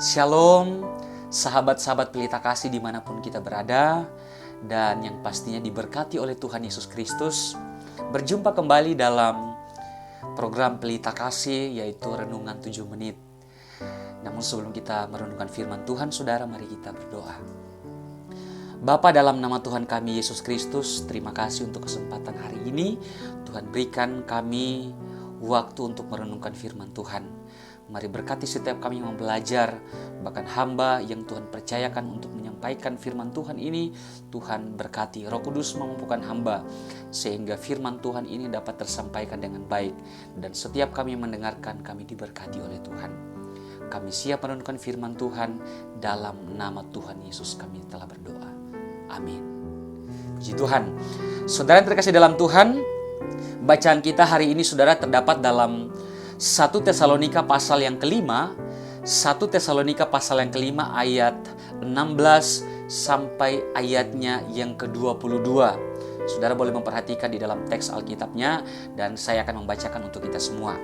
Shalom, sahabat-sahabat Pelita Kasih dimanapun kita berada, dan yang pastinya diberkati oleh Tuhan Yesus Kristus. Berjumpa kembali dalam program Pelita Kasih, yaitu Renungan 7 Menit. Namun sebelum kita merenungkan firman Tuhan, saudara, mari kita berdoa. Bapa, dalam nama Tuhan kami Yesus Kristus, terima kasih untuk kesempatan hari ini. Tuhan berikan kami waktu untuk merenungkan firman Tuhan. Mari berkati setiap kami yang belajar, bahkan hamba yang Tuhan percayakan untuk menyampaikan firman Tuhan ini. Tuhan berkati, Roh Kudus memampukan hamba, sehingga firman Tuhan ini dapat tersampaikan dengan baik. Dan setiap kami yang mendengarkan, kami diberkati oleh Tuhan. Kami siap merenungkan firman Tuhan, dalam nama Tuhan Yesus kami telah berdoa. Amin. Puji Tuhan. Saudara yang terkasih dalam Tuhan, bacaan kita hari ini saudara terdapat dalam 1 Tesalonika pasal yang kelima, 1 Tesalonika pasal yang kelima ayat 16 sampai ayatnya yang ke-22. Saudara boleh memperhatikan di dalam teks Alkitabnya, dan saya akan membacakan untuk kita semua.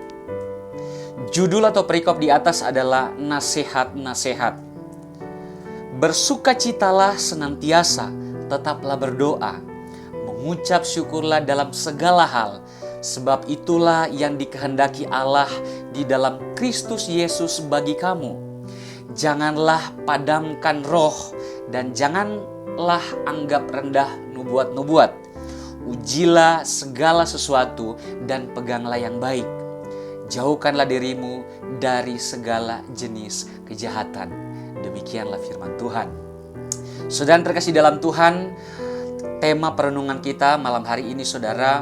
Judul atau perikop di atas adalah nasihat-nasihat. Bersukacitalah senantiasa, tetaplah berdoa, mengucap syukurlah dalam segala hal, sebab itulah yang dikehendaki Allah di dalam Kristus Yesus bagi kamu. Janganlah padamkan roh, dan janganlah anggap rendah nubuat-nubuat. Ujilah segala sesuatu dan peganglah yang baik. Jauhkanlah dirimu dari segala jenis kejahatan. Demikianlah firman Tuhan. Saudara terkasih dalam Tuhan, tema perenungan kita malam hari ini saudara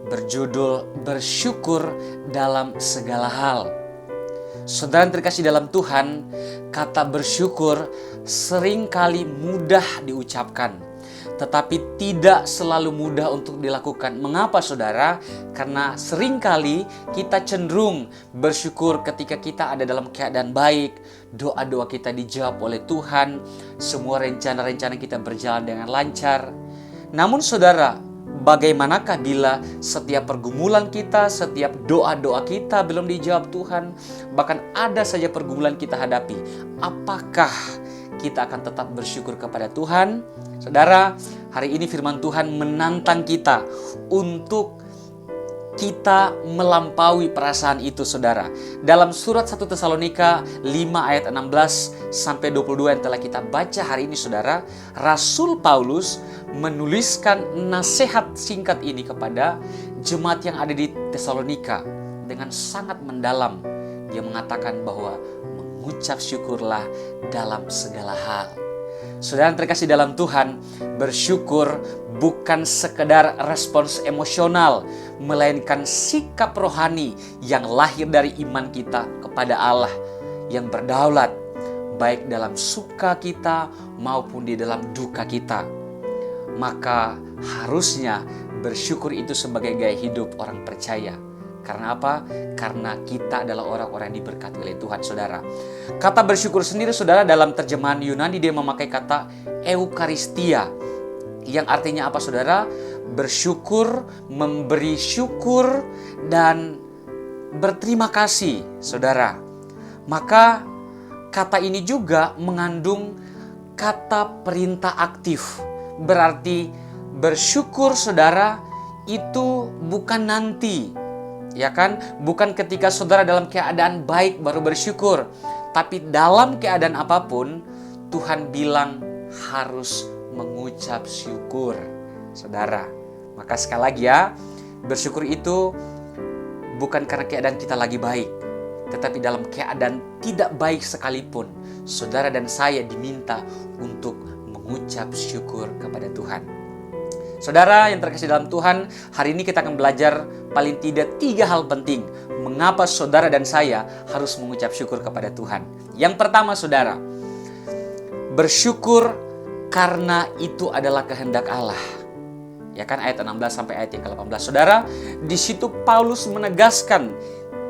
berjudul bersyukur dalam segala hal. Saudara yang terkasih dalam Tuhan, kata bersyukur seringkali mudah diucapkan, tetapi tidak selalu mudah untuk dilakukan. Mengapa saudara? Karena seringkali kita cenderung bersyukur ketika kita ada dalam keadaan baik, doa-doa kita dijawab oleh Tuhan, semua rencana-rencana kita berjalan dengan lancar. Namun saudara, bagaimanakah bila setiap pergumulan kita, setiap doa-doa kita belum dijawab Tuhan, bahkan ada saja pergumulan kita hadapi? Apakah kita akan tetap bersyukur kepada Tuhan? Saudara, hari ini firman Tuhan menantang kita untuk kita melampaui perasaan itu saudara. Dalam surat 1 Tesalonika 5 ayat 16 sampai 22 yang telah kita baca hari ini saudara, Rasul Paulus menuliskan nasihat singkat ini kepada jemaat yang ada di Tesalonika dengan sangat mendalam. Dia mengatakan bahwa mengucap syukurlah dalam segala hal. Saudara yang terkasih dalam Tuhan, bersyukur bukan sekedar respons emosional, melainkan sikap rohani yang lahir dari iman kita kepada Allah yang berdaulat, baik dalam suka kita maupun di dalam duka kita. Maka harusnya bersyukur itu sebagai gaya hidup orang percaya. Karena apa? Karena kita adalah orang-orang yang diberkati oleh Tuhan, saudara. Kata bersyukur sendiri, saudara, dalam terjemahan Yunani dia memakai kata eukaristia, yang artinya apa, saudara? Bersyukur, memberi syukur, dan berterima kasih, saudara. Maka kata ini juga mengandung kata perintah aktif. Berarti bersyukur, saudara, itu bukan nanti. Ya kan? Bukan ketika saudara dalam keadaan baik baru bersyukur. Tapi dalam keadaan apapun, Tuhan bilang harus mengucap syukur, saudara. Maka sekali lagi ya, bersyukur itu bukan karena keadaan kita lagi baik, tetapi dalam keadaan tidak baik sekalipun, saudara dan saya diminta untuk mengucap syukur kepada Tuhan. Saudara yang terkasih dalam Tuhan, hari ini kita akan belajar paling tidak 3 hal penting mengapa saudara dan saya harus mengucap syukur kepada Tuhan. Yang pertama saudara, bersyukur karena itu adalah kehendak Allah. Ya kan, ayat 16 sampai ayat yang ke-18. Saudara, di situ Paulus menegaskan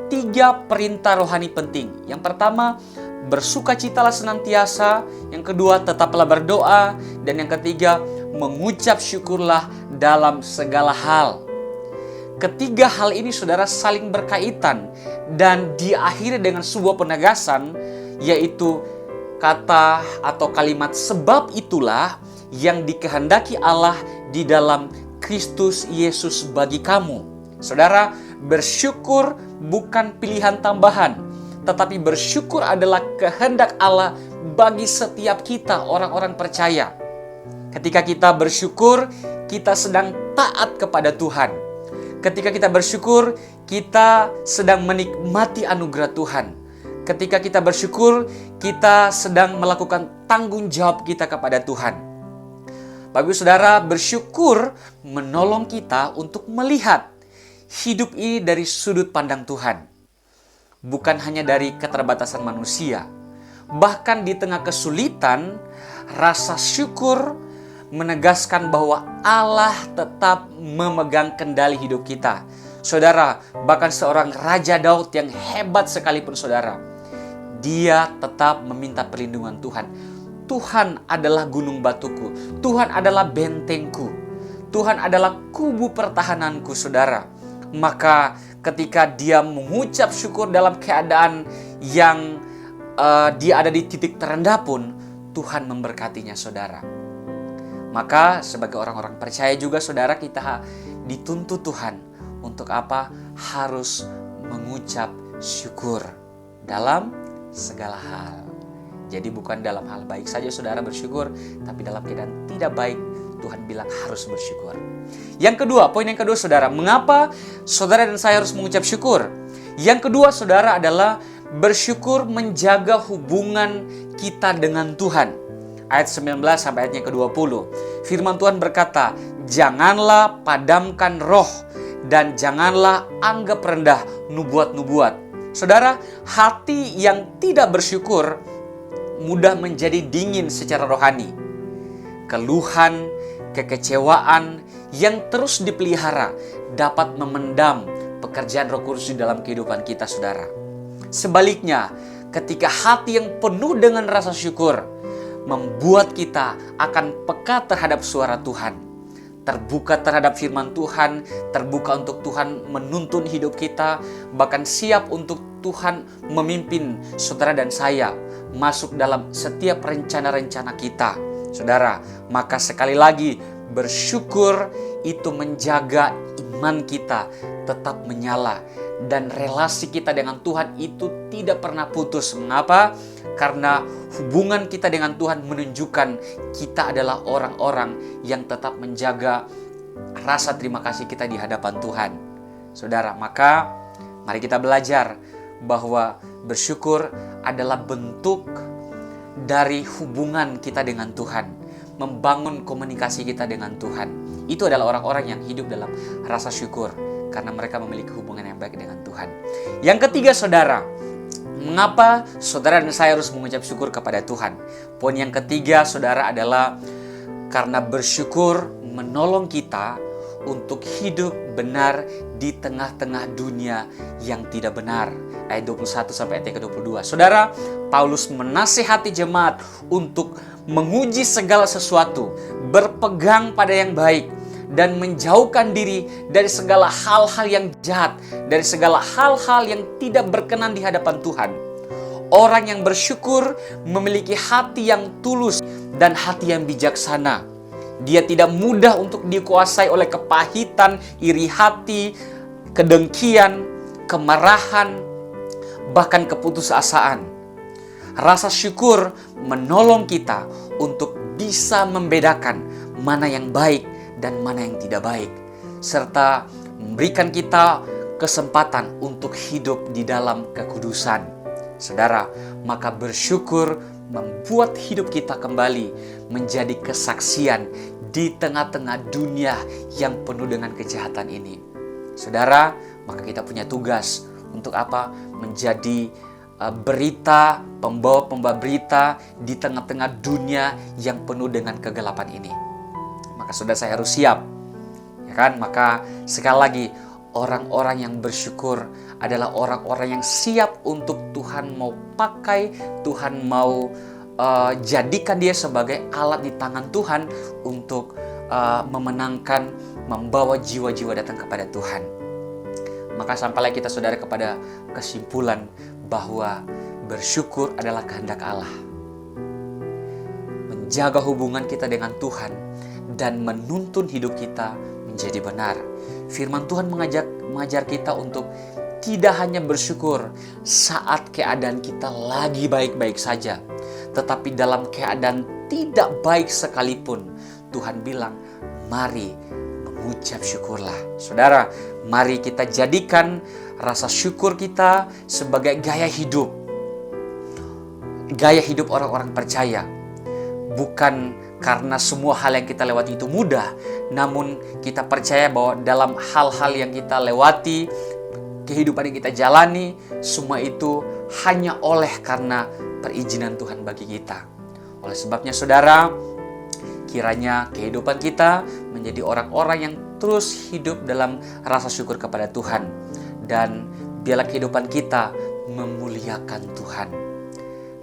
3 perintah rohani penting. Yang pertama, bersukacitalah senantiasa. Yang kedua, tetaplah berdoa. Dan yang ketiga, mengucap syukurlah dalam segala hal. Ketiga hal ini saudara saling berkaitan dan diakhiri dengan sebuah penegasan, yaitu kata atau kalimat sebab itulah yang dikehendaki Allah di dalam Kristus Yesus bagi kamu. Saudara, bersyukur bukan pilihan tambahan, tetapi bersyukur adalah kehendak Allah bagi setiap kita orang-orang percaya. Ketika kita bersyukur, kita sedang taat kepada Tuhan. Ketika kita bersyukur, kita sedang menikmati anugerah Tuhan. Ketika kita bersyukur, kita sedang melakukan tanggung jawab kita kepada Tuhan. Bagus saudara, bersyukur menolong kita untuk melihat hidup ini dari sudut pandang Tuhan. Bukan hanya dari keterbatasan manusia. Bahkan di tengah kesulitan, rasa syukur menegaskan bahwa Allah tetap memegang kendali hidup kita. Saudara, bahkan seorang Raja Daud yang hebat sekalipun saudara, dia tetap meminta perlindungan Tuhan. Tuhan adalah gunung batuku, Tuhan adalah bentengku, Tuhan adalah kubu pertahananku saudara. Maka ketika dia mengucap syukur dalam keadaan yang dia ada di titik terendah pun, Tuhan memberkatinya saudara. Maka sebagai orang-orang percaya juga saudara, kita dituntut Tuhan untuk apa? Harus mengucap syukur dalam segala hal. Jadi bukan dalam hal baik saja saudara bersyukur, tapi dalam keadaan tidak baik Tuhan bilang harus bersyukur. Yang kedua, poin yang kedua saudara, mengapa saudara dan saya harus mengucap syukur? Yang kedua saudara adalah bersyukur menjaga hubungan kita dengan Tuhan. Ayat 19 sampai ayatnya ke-20. Firman Tuhan berkata, janganlah padamkan roh dan janganlah anggap rendah nubuat-nubuat. Saudara, hati yang tidak bersyukur mudah menjadi dingin secara rohani. Keluhan, kekecewaan yang terus dipelihara dapat memendam pekerjaan Roh Kudus di dalam kehidupan kita, saudara. Sebaliknya, ketika hati yang penuh dengan rasa syukur membuat kita akan peka terhadap suara Tuhan, terbuka terhadap firman Tuhan, terbuka untuk Tuhan menuntun hidup kita, bahkan siap untuk Tuhan memimpin saudara dan saya masuk dalam setiap rencana-rencana kita. Saudara, maka sekali lagi bersyukur itu menjaga iman kita tetap menyala dan relasi kita dengan Tuhan itu tidak pernah putus. Mengapa? Karena hubungan kita dengan Tuhan menunjukkan kita adalah orang-orang yang tetap menjaga rasa terima kasih kita di hadapan Tuhan. Saudara, maka mari kita belajar bahwa bersyukur adalah bentuk dari hubungan kita dengan Tuhan, membangun komunikasi kita dengan Tuhan. Itu adalah orang-orang yang hidup dalam rasa syukur karena mereka memiliki hubungan yang baik dengan Tuhan. Yang ketiga saudara, mengapa saudara dan saya harus mengucap syukur kepada Tuhan? Poin yang ketiga saudara adalah karena bersyukur menolong kita untuk hidup benar di tengah-tengah dunia yang tidak benar. Ayat 21 sampai ayat ke-22. Saudara, Paulus menasihati jemaat untuk menguji segala sesuatu, berpegang pada yang baik, dan menjauhkan diri dari segala hal-hal yang jahat, dari segala hal-hal yang tidak berkenan di hadapan Tuhan. Orang yang bersyukur memiliki hati yang tulus dan hati yang bijaksana. Dia tidak mudah untuk dikuasai oleh kepahitan, iri hati, kedengkian, kemarahan, bahkan keputusasaan. Rasa syukur menolong kita untuk bisa membedakan mana yang baik dan mana yang tidak baik, serta memberikan kita kesempatan untuk hidup di dalam kekudusan. Saudara, maka bersyukur membuat hidup kita kembali menjadi kesaksian di tengah-tengah dunia yang penuh dengan kejahatan ini. Saudara, maka kita punya tugas untuk apa? Menjadi berita, pembawa berita di tengah-tengah dunia yang penuh dengan kegelapan ini. Maka saudara, saya harus siap, ya kan? Maka sekali lagi, orang-orang yang bersyukur adalah orang-orang yang siap untuk Tuhan mau pakai, Tuhan mau jadikan dia sebagai alat di tangan Tuhan untuk memenangkan, membawa jiwa-jiwa datang kepada Tuhan. Maka sampailah kita saudara kepada kesimpulan bahwa bersyukur adalah kehendak Allah. Menjaga hubungan kita dengan Tuhan dan menuntun hidup kita menjadi benar. Firman Tuhan mengajar kita untuk tidak hanya bersyukur saat keadaan kita lagi baik-baik saja, tetapi dalam keadaan tidak baik sekalipun, Tuhan bilang, mari mengucap syukurlah. Saudara, mari kita jadikan rasa syukur kita sebagai gaya hidup. Gaya hidup orang-orang percaya. Bukan karena semua hal yang kita lewati itu mudah, namun kita percaya bahwa dalam hal-hal yang kita lewati, kehidupan yang kita jalani, semua itu hanya oleh karena perizinan Tuhan bagi kita. Oleh sebabnya saudara, kiranya kehidupan kita menjadi orang-orang yang terus hidup dalam rasa syukur kepada Tuhan. Dan biarlah kehidupan kita memuliakan Tuhan.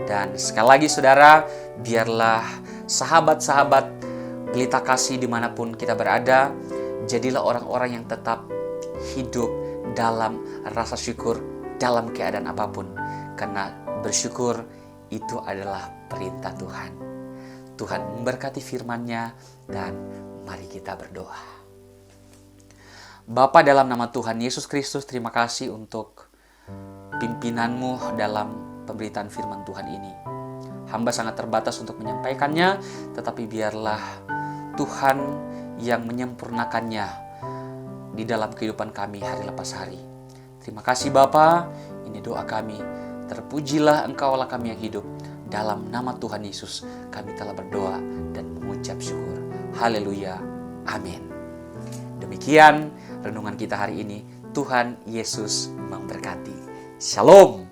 Dan sekali lagi saudara, biarlah sahabat-sahabat pelita kasih dimanapun kita berada, jadilah orang-orang yang tetap hidup dalam rasa syukur dalam keadaan apapun. Karena bersyukur itu adalah perintah Tuhan. Tuhan memberkati firman-Nya dan mari kita berdoa. Bapa, dalam nama Tuhan Yesus Kristus, terima kasih untuk pimpinan-Mu dalam pemberitaan firman Tuhan ini. Hamba sangat terbatas untuk menyampaikannya, tetapi biarlah Tuhan yang menyempurnakannya di dalam kehidupan kami hari lepas hari. Terima kasih Bapa, ini doa kami. Terpujilah Engkau Allah kami yang hidup. Dalam nama Tuhan Yesus kami telah berdoa dan mengucap syukur. Haleluya. Amin. Demikian renungan kita hari ini. Tuhan Yesus memberkati. Shalom.